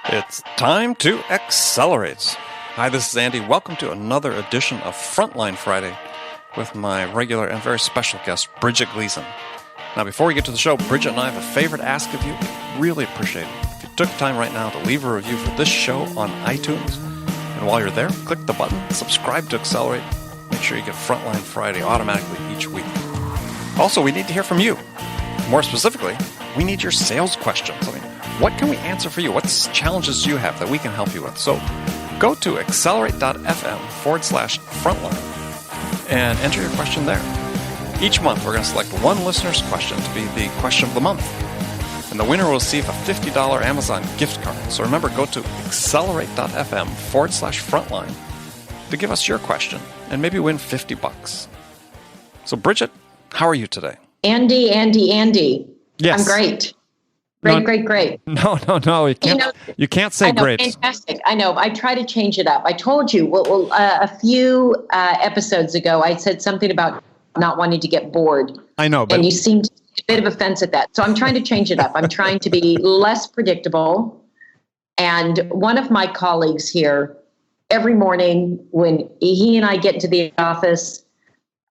It's time to accelerate. Hi, this is Andy. Welcome to another edition of Frontline Friday with my regular and very special guest, Bridget Gleason. Now, before we get to the show, Bridget and I have a favor to ask of you. Really appreciate it if you took time right now to leave a review for this show on iTunes. And while you're there, click the button, subscribe to Accelerate. Make sure you get Frontline Friday automatically each week. Also, we need to hear from you. More specifically, we need your sales questions. What can we answer for you? What challenges do you have that we can help you with? So go to accelerate.fm/frontline and enter your question there. Each month, we're going to select one listener's question to be the question of the month. And the winner will receive a $50 Amazon gift card. So remember, go to accelerate.fm/frontline to give us your question and maybe win $50. So Bridget, how are you today? Andy. Yes. I'm great. Great. No. You can't say great. Fantastic. I know. I try to change it up. I told you a few episodes ago, I said something about not wanting to get bored. I know. But and you seemed a bit of offense at that. So I'm trying to change it up. I'm trying to be less predictable. And one of my colleagues here, every morning when he and I get into the office,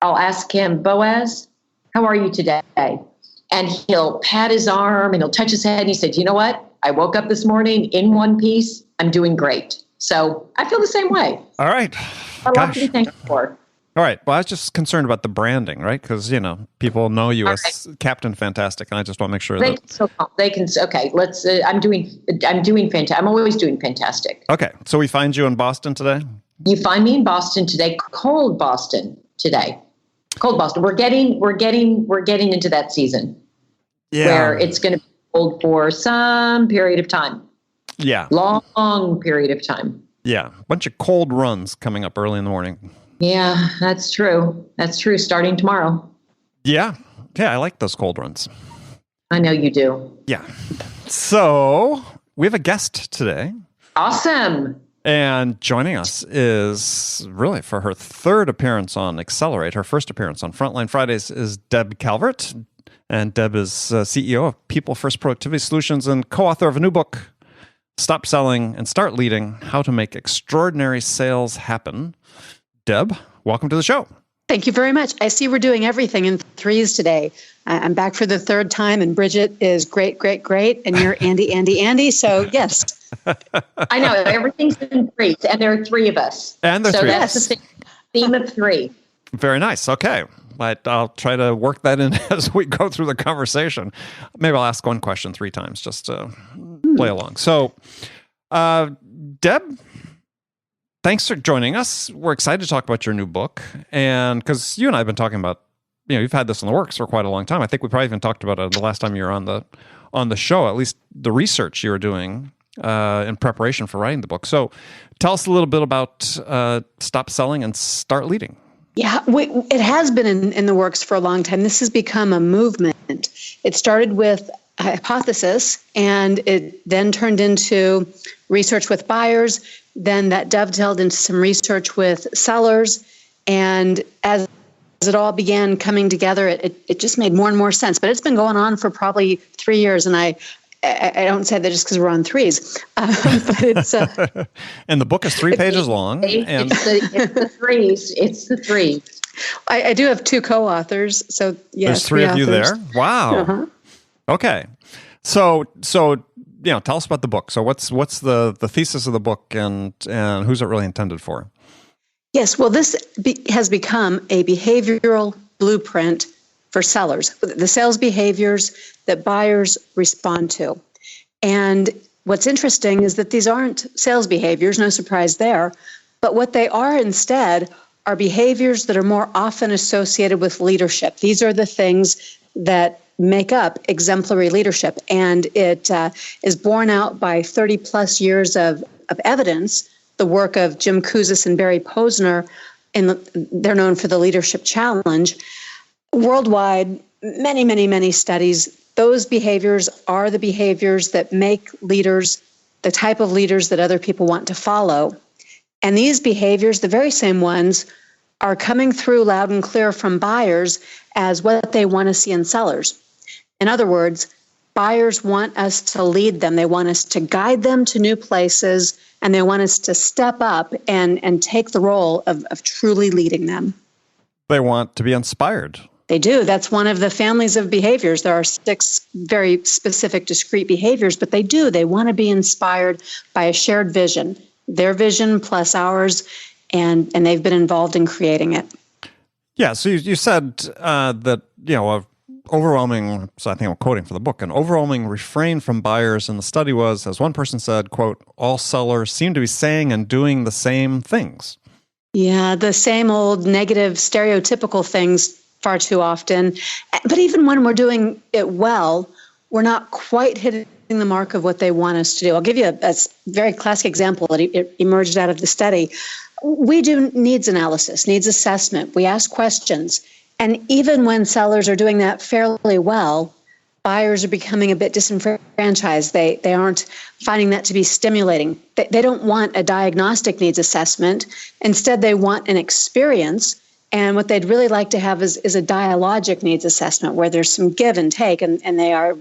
I'll ask him, Boaz, how are you today? And he'll pat his arm and he'll touch his head. And he said, you know what? I woke up this morning in one piece. I'm doing great. So I feel the same way. All right. A lot to be thankful for. All right. Well, I was just concerned about the branding, right? Because, people know you as Captain Fantastic, and I just want to make sure Okay. Let's. I'm doing fantastic. I'm always doing fantastic. Okay. So we find you in Boston today? You find me in Boston today. Cold Boston today. Cold Boston. We're getting into that season. Yeah. Where it's going to be cold for some period of time. Yeah. Long period of time. Yeah. A bunch of cold runs coming up early in the morning. Yeah, that's true. Starting tomorrow. Yeah. Yeah, I like those cold runs. I know you do. Yeah. So we have a guest today. Awesome. And joining us is really for her third appearance on Accelerate. Her first appearance on Frontline Fridays is Deb Calvert. And Deb is CEO of People First Productivity Solutions and co-author of a new book, Stop Selling and Start Leading: How to Make Extraordinary Sales Happen. Deb, welcome to the show. Thank you very much. I see we're doing everything in threes today. I'm back for the third time, and Bridget is great, and you're Andy. So yes. I know, everything's in threes, and there are three of us. And so that's the theme of three. Very nice. Okay. I'll try to work that in as we go through the conversation. Maybe I'll ask one question 3 times just to play along. So, Deb, thanks for joining us. We're excited to talk about your new book. And because you and I have been talking about, you've had this in the works for quite a long time. I think we probably even talked about it the last time you were on the show, at least the research you were doing in preparation for writing the book. So tell us a little bit about Stop Selling and Start Leading. Yeah, it has been in the works for a long time. This has become a movement. It started with a hypothesis, and it then turned into research with buyers. Then that dovetailed into some research with sellers. And as it all began coming together, it just made more and more sense. But it's been going on for probably 3 years, and I don't say that just because we're on threes, but it's. And the book is 3 pages long. And it's the threes. It's the threes. I do have 2 co-authors, so yes. There's 3 of you there. Wow. Uh-huh. Okay, so tell us about the book. So what's the thesis of the book, and who's it really intended for? Yes, well, this has become a behavioral blueprint for sellers, the sales behaviors that buyers respond to. And what's interesting is that these aren't sales behaviors, no surprise there, but what they are instead are behaviors that are more often associated with leadership. These are the things that make up exemplary leadership, and it is borne out by 30 plus years of evidence, the work of Jim Kouzes and Barry Posner, they're known for the Leadership Challenge. Worldwide, many studies, those behaviors are the behaviors that make leaders the type of leaders that other people want to follow. And these behaviors, the very same ones, are coming through loud and clear from buyers as what they want to see in sellers. In other words, buyers want us to lead them. They want us to guide them to new places, and they want us to step up and take the role of truly leading them. They want to be inspired. They do. That's one of the families of behaviors. There are 6 very specific, discrete behaviors, but they do. They want to be inspired by a shared vision, their vision plus ours, and they've been involved in creating it. Yeah, so you said that, overwhelming, so I think I'm quoting from the book, an overwhelming refrain from buyers in the study was, as one person said, quote, all sellers seem to be saying and doing the same things. Yeah, the same old negative, stereotypical things far too often. But even when we're doing it well, we're not quite hitting the mark of what they want us to do. I'll give you a very classic example that emerged out of the study. We do needs analysis, needs assessment. We ask questions. And even when sellers are doing that fairly well, buyers are becoming a bit disenfranchised. They aren't finding that to be stimulating. They don't want a diagnostic needs assessment. Instead, they want an experience. And what they'd really like to have is a dialogic needs assessment where there's some give and take, and they are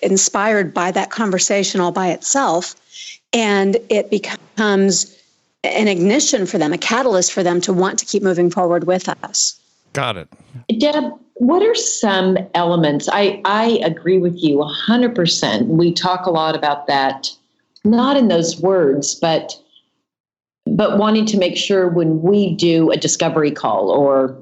inspired by that conversation all by itself. And it becomes an ignition for them, a catalyst for them to want to keep moving forward with us. Got it. Deb, what are some elements? I agree with you 100%. We talk a lot about that, not in those words, but wanting to make sure when we do a discovery call or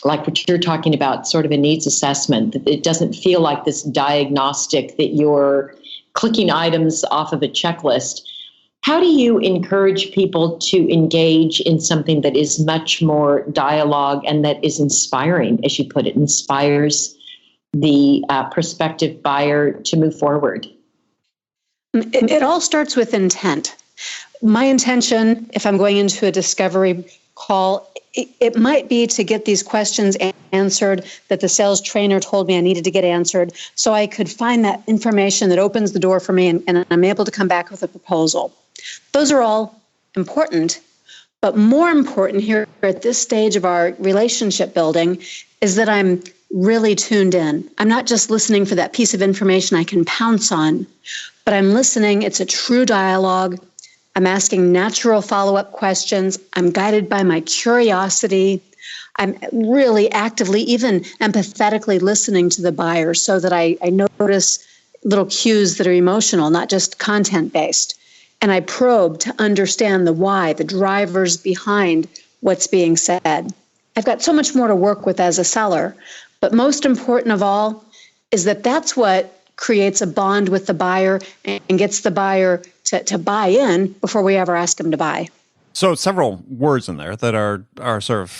like what you're talking about, sort of a needs assessment, that it doesn't feel like this diagnostic that you're clicking items off of a checklist. How do you encourage people to engage in something that is much more dialogue and that is inspiring, as you put it, inspires the prospective buyer to move forward? It all starts with intent. My intention, if I'm going into a discovery call, it might be to get these questions answered that the sales trainer told me I needed to get answered, so I could find that information that opens the door for me and I'm able to come back with a proposal. Those are all important, but more important here at this stage of our relationship building is that I'm really tuned in. I'm not just listening for that piece of information I can pounce on, but I'm listening. It's a true dialogue. I'm asking natural follow-up questions. I'm guided by my curiosity. I'm really actively, even empathetically listening to the buyer so that I notice little cues that are emotional, not just content-based. And I probe to understand the why, the drivers behind what's being said. I've got so much more to work with as a seller, but most important of all is that that's what creates a bond with the buyer and gets the buyer to buy in before we ever ask them to buy. So several words in there that are sort of,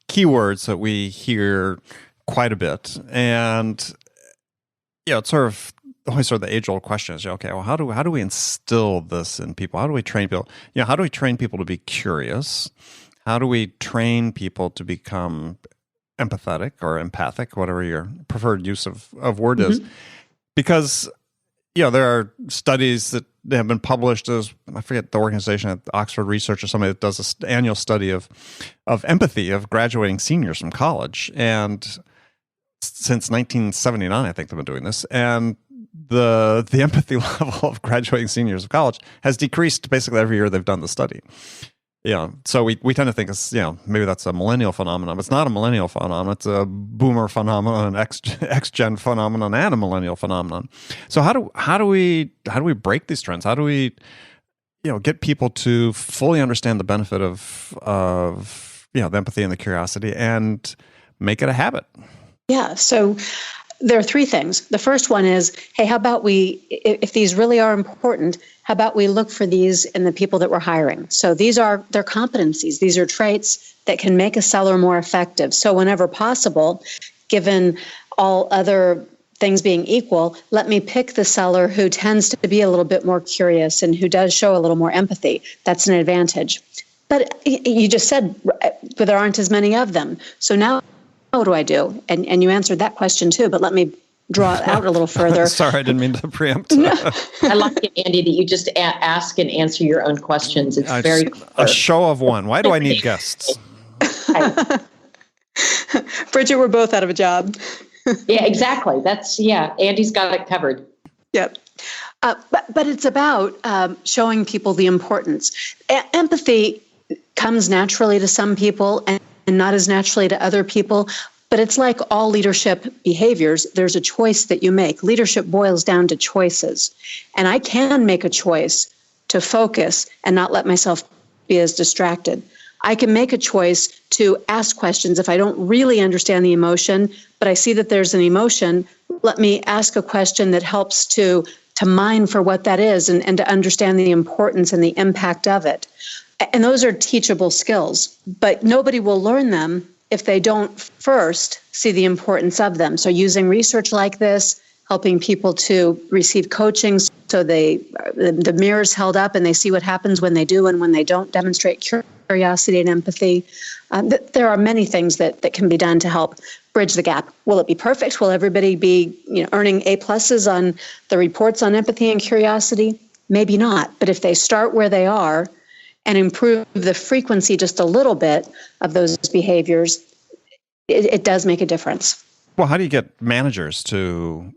keywords that we hear quite a bit. And, it's sort of always the age-old question is, okay, well, how do we instill this in people? How do we train people? How do we train people to be curious? How do we train people to become empathetic or empathic, whatever your preferred use of word is? Because, there are studies that have been published as, I forget the organization at Oxford Research or somebody that does an annual study of empathy of graduating seniors from college. And since 1979, I think they've been doing this. And the empathy level of graduating seniors of college has decreased basically every year they've done the study. So we tend to think it's, maybe that's a millennial phenomenon. It's not a millennial phenomenon. It's a boomer phenomenon, an X-gen phenomenon, and a millennial phenomenon. So how do we break these trends? How do we, get people to fully understand the benefit of the empathy and the curiosity and make it a habit? Yeah. So there are 3 things. The first one is, hey, how about if these really are important, how about we look for these in the people that we're hiring? So these are their competencies. These are traits that can make a seller more effective. So whenever possible, given all other things being equal, let me pick the seller who tends to be a little bit more curious and who does show a little more empathy. That's an advantage. But you just said, but there aren't as many of them. So now what do I do? And you answered that question too, but let me draw it out a little further. Sorry, I didn't mean to preempt. No. I like it, Andy, that you just ask and answer your own questions. It's very clear. A show of one. Why do I need guests? Bridget, we're both out of a job. Yeah, exactly. Andy's got it covered. Yep. But it's about showing people the importance. Empathy comes naturally to some people and not as naturally to other people. But it's like all leadership behaviors. There's a choice that you make. Leadership boils down to choices. And I can make a choice to focus and not let myself be as distracted. I can make a choice to ask questions if I don't really understand the emotion, but I see that there's an emotion. Let me ask a question that helps to mine for what that is and to understand the importance and the impact of it. And those are teachable skills, but nobody will learn them if they don't first see the importance of them. So using research like this, helping people to receive coaching so the mirror's held up and they see what happens when they do and when they don't demonstrate curiosity and empathy. There are many things that can be done to help bridge the gap. Will it be perfect? Will everybody be earning A+ on the reports on empathy and curiosity? Maybe not. But if they start where they are and improve the frequency just a little bit of those behaviors, it does make a difference. Well, how do you get managers to,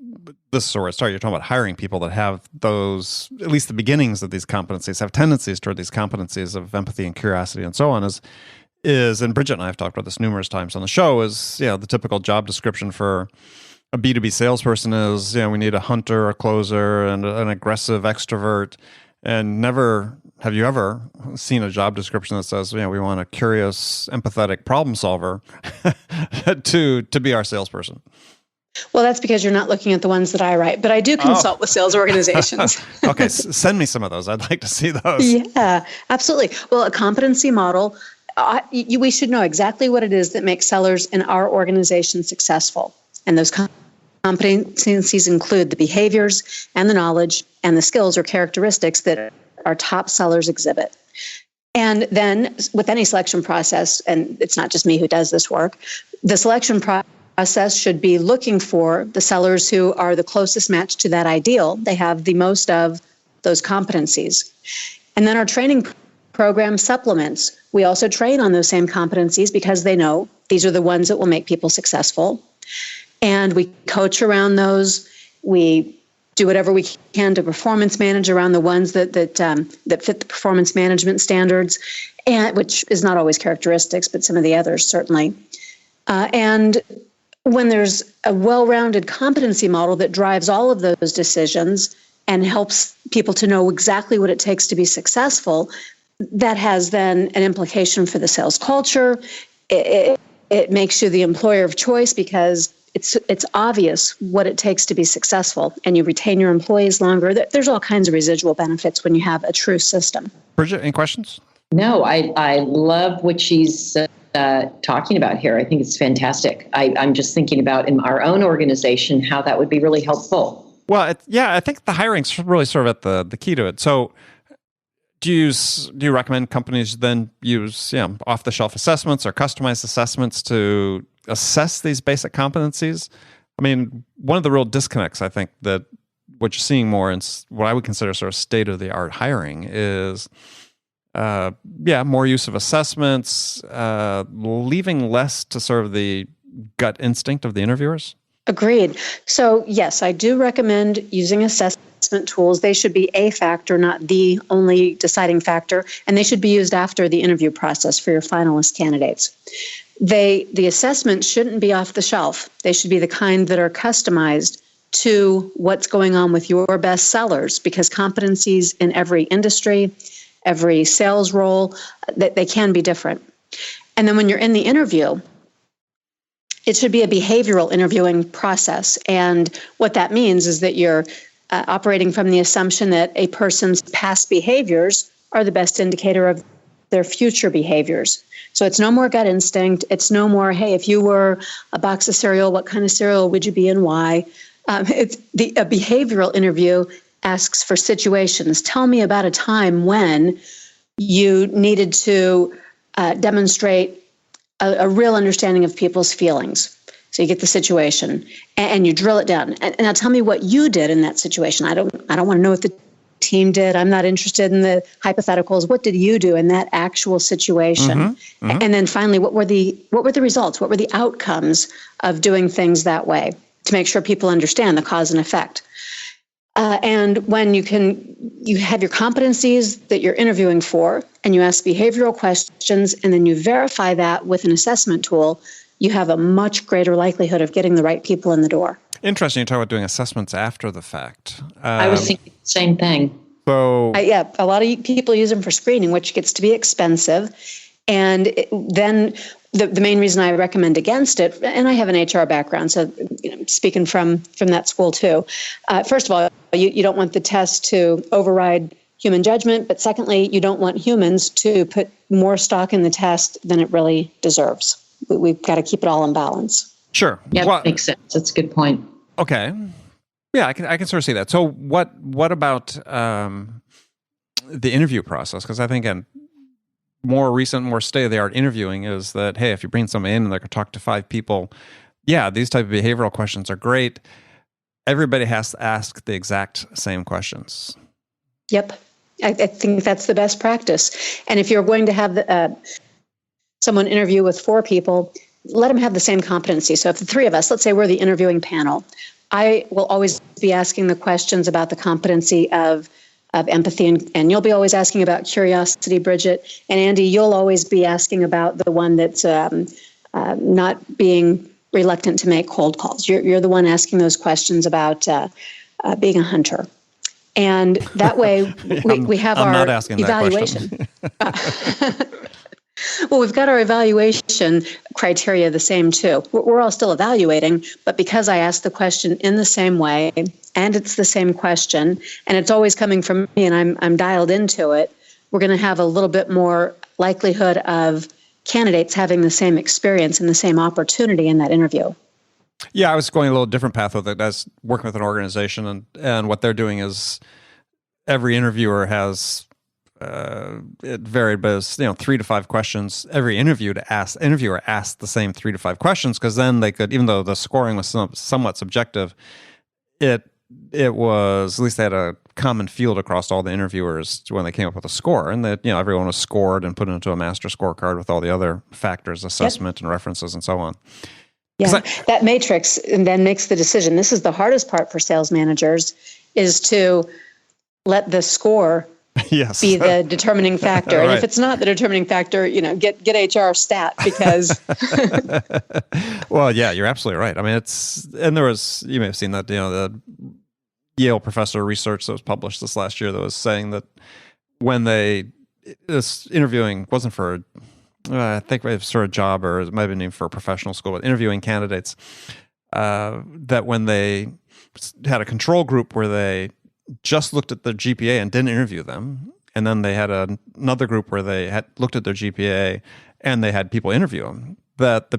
this is where it started, you're talking about hiring people that have those, at least the beginnings of these competencies, have tendencies toward these competencies of empathy and curiosity and so on, is, and Bridget and I have talked about this numerous times on the show, is, the typical job description for a B2B salesperson is, we need a hunter, a closer, and an aggressive extrovert. And never have you ever seen a job description that says, we want a curious, empathetic problem solver to be our salesperson? Well, that's because you're not looking at the ones that I write, but I do consult with sales organizations. Okay, send me some of those. I'd like to see those. Yeah, absolutely. Well, a competency model, we should know exactly what it is that makes sellers in our organization successful. And those competencies include the behaviors and the knowledge and the skills or characteristics that our top sellers exhibit. And then with any selection process, and it's not just me who does this work, the selection process should be looking for the sellers who are the closest match to that ideal. They have the most of those competencies. And then our training program supplements. We also train on those same competencies because they know these are the ones that will make people successful. And we coach around those. We do whatever we can to performance manage around the ones that fit the performance management standards, and which is not always characteristics, but some of the others certainly. And when there's a well-rounded competency model that drives all of those decisions and helps people to know exactly what it takes to be successful, that has then an implication for the sales culture. It makes you the employer of choice because it's obvious what it takes to be successful, and you retain your employees longer. There's all kinds of residual benefits when you have a true system. Bridget, any questions? No, I love what she's talking about here. I think it's fantastic. I'm just thinking about in our own organization how that would be really helpful. Well, I think the hiring's really sort of at the key to it. So do you recommend companies then use off-the-shelf assessments or customized assessments to assess these basic competencies? I mean, one of the real disconnects, I think, that what you're seeing more in what I would consider sort of state-of-the-art hiring is, more use of assessments, leaving less to sort of the gut instinct of the interviewers. Agreed. So yes, I do recommend using assessment tools. They should be a factor, not the only deciding factor, and they should be used after the interview process for your finalist candidates. The assessments shouldn't be off the shelf. They should be the kind that are customized to what's going on with your best sellers, because competencies in every industry, every sales role, they can be different. And then when you're in the interview, it should be a behavioral interviewing process. And what that means is that you're operating from the assumption that a person's past behaviors are the best indicator of their future behaviors. So it's no more gut instinct. It's no more, hey, if you were a box of cereal, what kind of cereal would you be and why? A behavioral interview asks for situations. Tell me about a time when you needed to demonstrate a real understanding of people's feelings. So you get the situation and you drill it down. And now tell me what you did in that situation. I don't want to know what the team did. I'm not interested in the hypotheticals. What did you do in that actual situation? And then finally, what were the results? What were the outcomes of doing things that way, to make sure people understand the cause and effect? And when you have your competencies that you're interviewing for, and you ask behavioral questions, and then you verify that with an assessment tool, you have a much greater likelihood of getting the right people in the door. Interesting. You talk about doing assessments after the fact. I was thinking the same thing. So a lot of people use them for screening, which gets to be expensive. And then the main reason I recommend against it, and I have an HR background, so speaking from that school too. First of all, you don't want the test to override human judgment, but secondly, you don't want humans to put more stock in the test than it really deserves. We've got to keep it all in balance. Sure. Yeah, that makes sense. That's a good point. Okay. Yeah, I can sort of see that. So what about the interview process? Because I think more recent, more state-of-the-art interviewing is that, hey, if you bring someone in and they're going to talk to 5 people, yeah, these type of behavioral questions are great. Everybody has to ask the exact same questions. Yep. I think that's the best practice. And if you're going to have someone interview with 4 people, let them have the same competency. So if the 3 of us, let's say we're the interviewing panel, I will always be asking the questions about the competency of empathy, and you'll be always asking about curiosity, Bridget. And Andy, you'll always be asking about the one that's not being reluctant to make cold calls. You're the one asking those questions about being a hunter. And that way we have our evaluation. Well, we've got our evaluation criteria the same too. We're all still evaluating, but because I asked the question in the same way, and it's the same question, and it's always coming from me, and I'm dialed into it, we're going to have a little bit more likelihood of candidates having the same experience and the same opportunity in that interview. Yeah, I was going a little different path with it. I was working with an organization, and what they're doing is every interviewer has it varied, but it's 3 to 5 questions. Every interviewer asked the same 3 to 5 questions, because then they could, even though the scoring was somewhat subjective, it was, at least they had a common field across all the interviewers when they came up with a score, and that everyone was scored and put into a master scorecard with all the other factors, assessment and references and so on. Yeah, that matrix and then makes the decision. This is the hardest part for sales managers, is to let the score be the determining factor. Right. And if it's not the determining factor, get HR stat, because. Well, yeah, you're absolutely right. I mean, you may have seen that, the Yale professor research that was published this last year that was saying that when this interviewing wasn't for, I think it was for a job, or it might have been even for a professional school, but interviewing candidates, that when they had a control group where they just looked at their GPA and didn't interview them, and then they had another group where they had looked at their GPA and they had people interview them, that the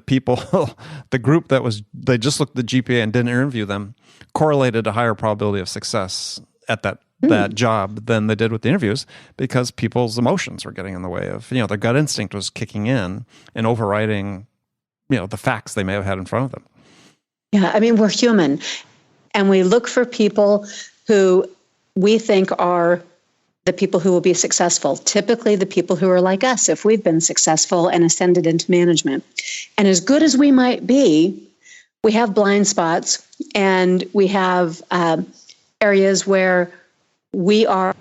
group that they just looked at the GPA and didn't interview them correlated a higher probability of success at that job than they did with the interviews, because people's emotions were getting in the way of, their gut instinct was kicking in and overriding, the facts they may have had in front of them. Yeah, I mean, we're human, and we look for people who we think are the people who will be successful, typically the people who are like us if we've been successful and ascended into management. And as good as we might be, we have blind spots, and we have areas where we are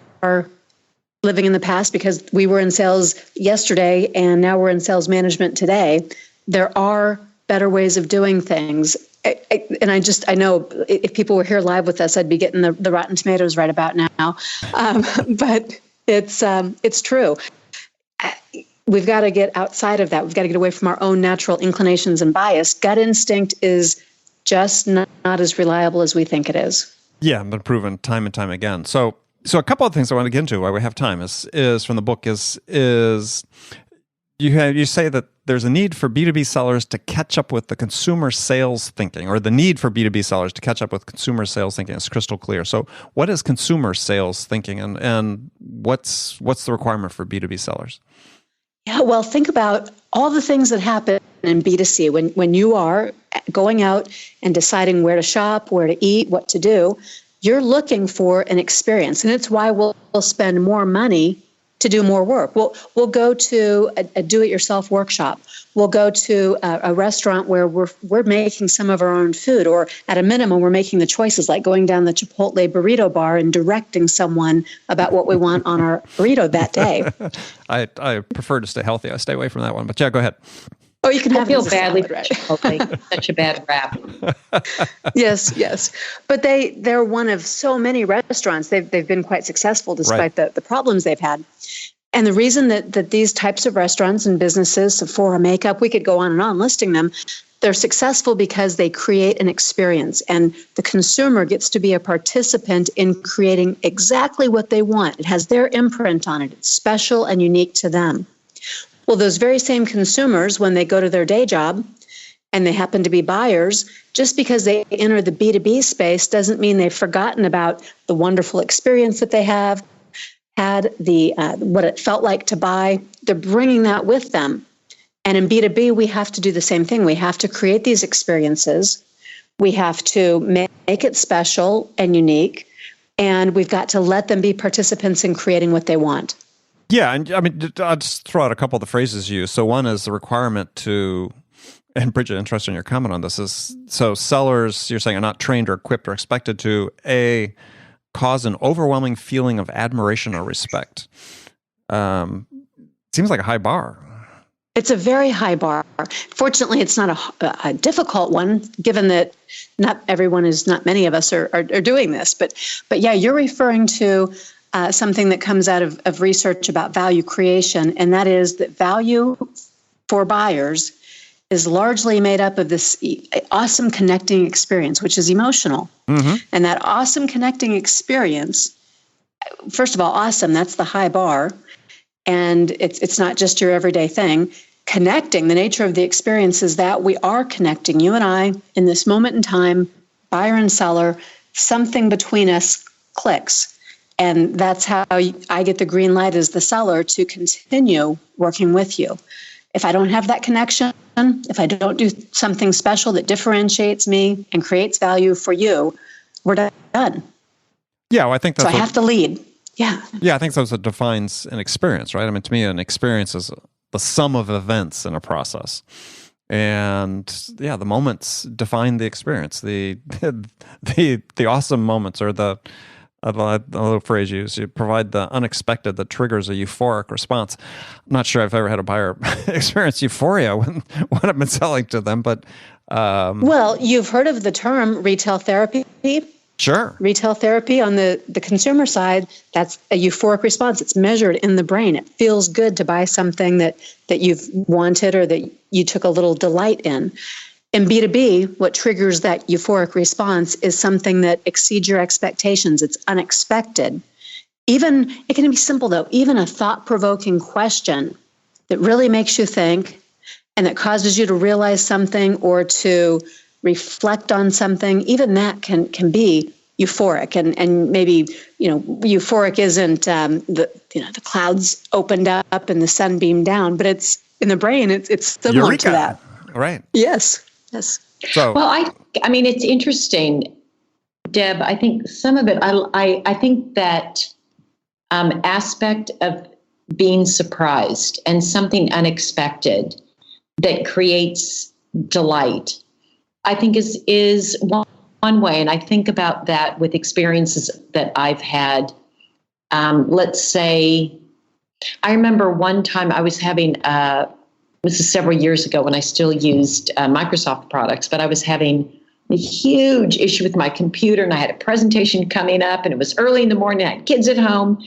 living in the past because we were in sales yesterday and now we're in sales management today. There are better ways of doing things. I know if people were here live with us, I'd be getting the Rotten Tomatoes right about now. But it's true. We've got to get outside of that. We've got to get away from our own natural inclinations and bias. Gut instinct is just not as reliable as we think it is. Yeah, been proven time and time again. So a couple of things I want to get into while we have time is from the book is you say that there's a need for B2B sellers to catch up with the consumer sales thinking, or the need for B2B sellers to catch up with consumer sales thinking is crystal clear. So what is consumer sales thinking, and what's the requirement for B2B sellers? Yeah, well, think about all the things that happen in B2C when you are going out and deciding where to shop, where to eat, what to do. You're looking for an experience, and it's why we'll spend more money to do more work. We'll go to a do-it-yourself workshop. We'll go to a restaurant where we're making some of our own food, or at a minimum, we're making the choices, like going down the Chipotle burrito bar and directing someone about what we want on our burrito that day. I prefer to stay healthy. I stay away from that one. But yeah, go ahead. Oh, you can have feel it as a badly salad, right? Chipotle. Such a bad rap. Yes. But they're one of so many restaurants. They've been quite successful despite the problems they've had. And the reason that these types of restaurants and businesses, Sephora, makeup, we could go on and on listing them, they're successful because they create an experience, and the consumer gets to be a participant in creating exactly what they want. It has their imprint on it. It's special and unique to them. Well, those very same consumers, when they go to their day job and they happen to be buyers, just because they enter the B2B space doesn't mean they've forgotten about the wonderful experience that they have had, the what it felt like to buy. They're bringing that with them. And in B2B, we have to do the same thing. We have to create these experiences. We have to make it special and unique. And we've got to let them be participants in creating what they want. Yeah, and I mean, I'll just throw out a couple of the phrases used. So one is the requirement to, and Bridget, interested in your comment on this, is so sellers, you're saying, are not trained or equipped or expected to, cause an overwhelming feeling of admiration or respect. Seems like a high bar. It's a very high bar. Fortunately, it's not a difficult one, given that not many of us are doing this. But yeah, you're referring to something that comes out of research about value creation, and that is that value for buyers is largely made up of this awesome connecting experience, which is emotional. Mm-hmm. And that awesome connecting experience, first of all, awesome, that's the high bar. And it's not just your everyday thing. Connecting, the nature of the experience is that we are connecting, you and I, in this moment in time, buyer and seller, something between us clicks. And that's how I get the green light as the seller to continue working with you. If I don't have that connection, if I don't do something special that differentiates me and creates value for you, we're done. Yeah, well, I think that's so I have to lead. Yeah. Yeah, I think that's what defines an experience, right? I mean, to me, an experience is the sum of events in a process. And yeah, the moments define the experience. The awesome moments, or the little phrase used, you provide the unexpected that triggers a euphoric response. I'm not sure I've ever had a buyer experience euphoria when I've been selling to them, but... well, you've heard of the term retail therapy? Sure. Retail therapy on the consumer side, that's a euphoric response. It's measured in the brain. It feels good to buy something that you've wanted or that you took a little delight in. In B2B, what triggers that euphoric response is something that exceeds your expectations. It's unexpected. It can be simple though, even a thought-provoking question that really makes you think and that causes you to realize something or to reflect on something, even that can be euphoric. And maybe, euphoric isn't the clouds opened up and the sun beamed down, but it's in the brain, it's similar Eureka. To that. Right. Yes. So, well, I mean, it's interesting, Deb. I think some of it, I think that aspect of being surprised and something unexpected that creates delight, I think is one way. And I think about that with experiences that I've had. Let's say, I remember one time I was having this is several years ago when I still used Microsoft products, but I was having a huge issue with my computer, and I had a presentation coming up, and it was early in the morning. I had kids at home,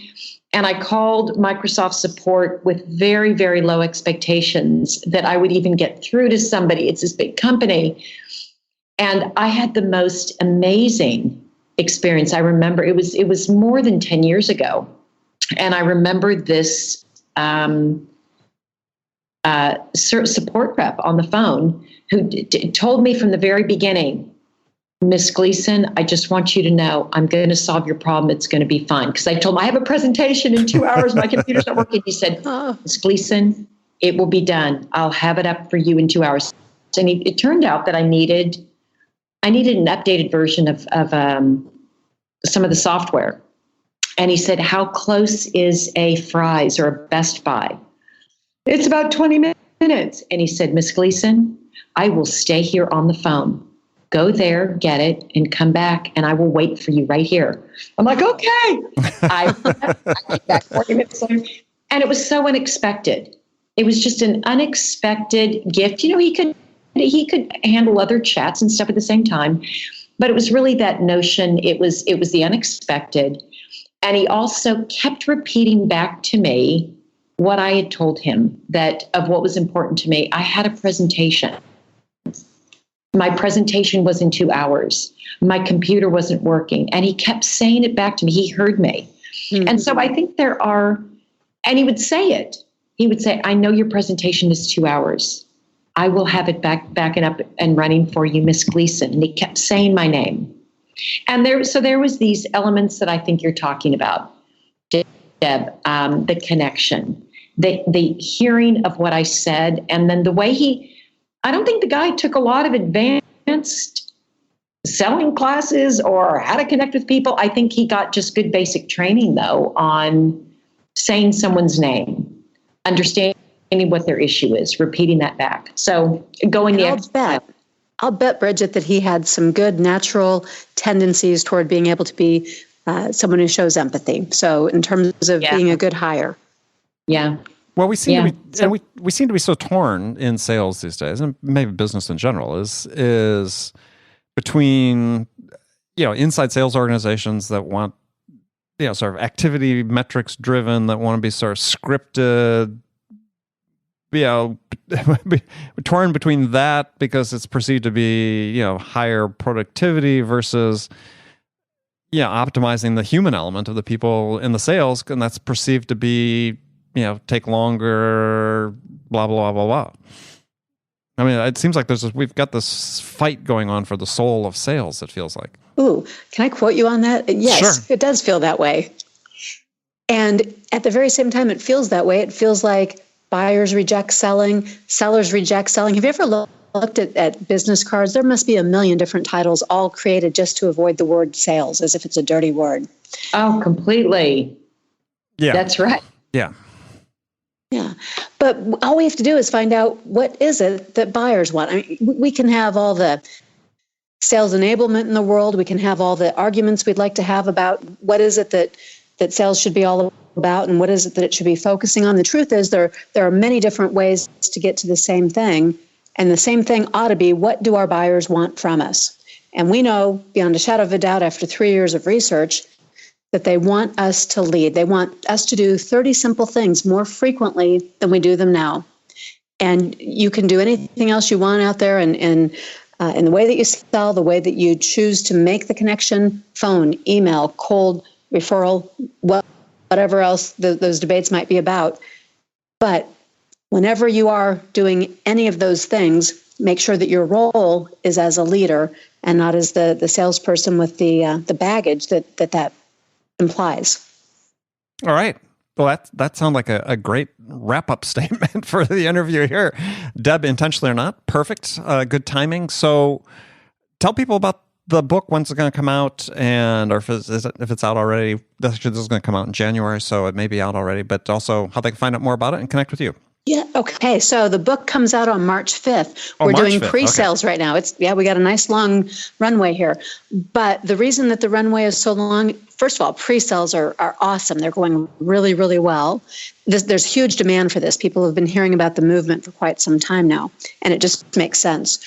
and I called Microsoft support with very, very low expectations that I would even get through to somebody. It's this big company. And I had the most amazing experience. I remember it was more than 10 years ago. And I remember this support rep on the phone who told me from the very beginning, Miss Gleason, I just want you to know I'm going to solve your problem. It's going to be fine. Because I told him I have a presentation in 2 hours. My computer's not working. He said, Miss Gleason, it will be done. I'll have it up for you in 2 hours. And it turned out that I needed an updated version of some of the software. And he said, how close is a Fry's or a Best Buy? It's about 20 minutes. And he said, Miss Gleason, I will stay here on the phone. Go there, get it, and come back, and I will wait for you right here. I'm like, okay. I came back 40 minutes later. And it was so unexpected. It was just an unexpected gift. He could handle other chats and stuff at the same time, but it was really that notion. It was the unexpected. And he also kept repeating back to me what I had told him, that of what was important to me. I had a presentation. My presentation was in 2 hours. My computer wasn't working. And he kept saying it back to me. He heard me. Mm-hmm. And so I think and he would say it. He would say, I know your presentation is 2 hours. I will have it backing up and running for you, Miss Gleason. And he kept saying my name. And there was these elements that I think you're talking about, Deb, the connection, the hearing of what I said, and then the way I don't think the guy took a lot of advanced selling classes or how to connect with people. I think he got just good basic training, though, on saying someone's name, understanding what their issue is, repeating that back. So going the extra mile. I'll bet, Bridget, that he had some good natural tendencies toward being able to be someone who shows empathy. So in terms of being a good hire. Yeah. Well, we seem to be, and we seem to be so torn in sales these days, and maybe business in general is between inside sales organizations that want sort of activity metrics driven, that want to be sort of scripted. Torn between that because it's perceived to be higher productivity versus optimizing the human element of the people in the sales, and that's perceived to be take longer, blah, blah, blah, blah. I mean, it seems like we've got this fight going on for the soul of sales, it feels like. Ooh, can I quote you on that? Yes, sure. It does feel that way. And at the very same time it feels that way, it feels like buyers reject selling, sellers reject selling. Have you ever looked at business cards? There must be a million different titles all created just to avoid the word sales, as if it's a dirty word. Oh, completely. Yeah. That's right. Yeah. Yeah. But all we have to do is find out what is it that buyers want. I mean, we can have all the sales enablement in the world. We can have all the arguments we'd like to have about what is it that sales should be all about and what is it that it should be focusing on. The truth is there are many different ways to get to the same thing. And the same thing ought to be, what do our buyers want from us? And we know beyond a shadow of a doubt after 3 years of research that they want us to lead. They want us to do 30 simple things more frequently than we do them now. And you can do anything else you want out there and in the way that you sell, the way that you choose to make the connection, phone, email, cold referral, whatever else those debates might be about. But whenever you are doing any of those things, make sure that your role is as a leader and not as the salesperson with the baggage that implies. All right. Well, that sounds like a great wrap-up statement for the interview here. Deb, intentionally or not, perfect, good timing. So tell people about the book, when's it going to come out, and or if it's out already. This is going to come out in January, so it may be out already, but also how they can find out more about it and connect with you. Yeah. Okay. So the book comes out on March 5th. We're March doing 5th. pre-sales right now. We got a nice long runway here. But the reason that the runway is so long, first of all, pre-sales are awesome. They're going really, really well. There's huge demand for this. People have been hearing about the movement for quite some time now, and it just makes sense.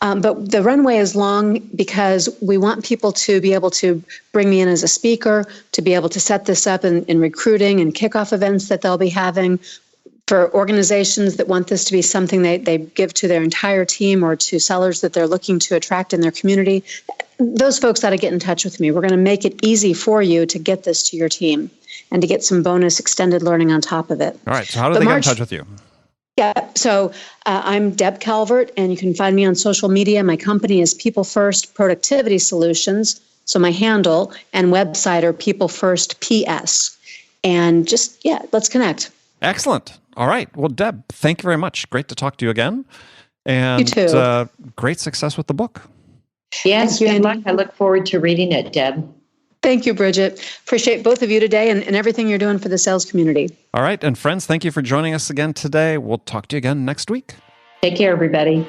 But the runway is long because we want people to be able to bring me in as a speaker, to be able to set this up in recruiting and kickoff events that they'll be having. For organizations that want this to be something they give to their entire team or to sellers that they're looking to attract in their community, those folks ought to get in touch with me. We're going to make it easy for you to get this to your team and to get some bonus extended learning on top of it. All right. So how do they get in touch with you? Yeah. So I'm Deb Calvert, and you can find me on social media. My company is People First Productivity Solutions. So my handle and website are People First PS. And just, let's connect. Excellent. All right. Well, Deb, thank you very much. Great to talk to you again. And you too. Great success with the book. Yes, good luck. I look forward to reading it, Deb. Thank you, Bridget. Appreciate both of you today and everything you're doing for the sales community. All right. And friends, thank you for joining us again today. We'll talk to you again next week. Take care, everybody.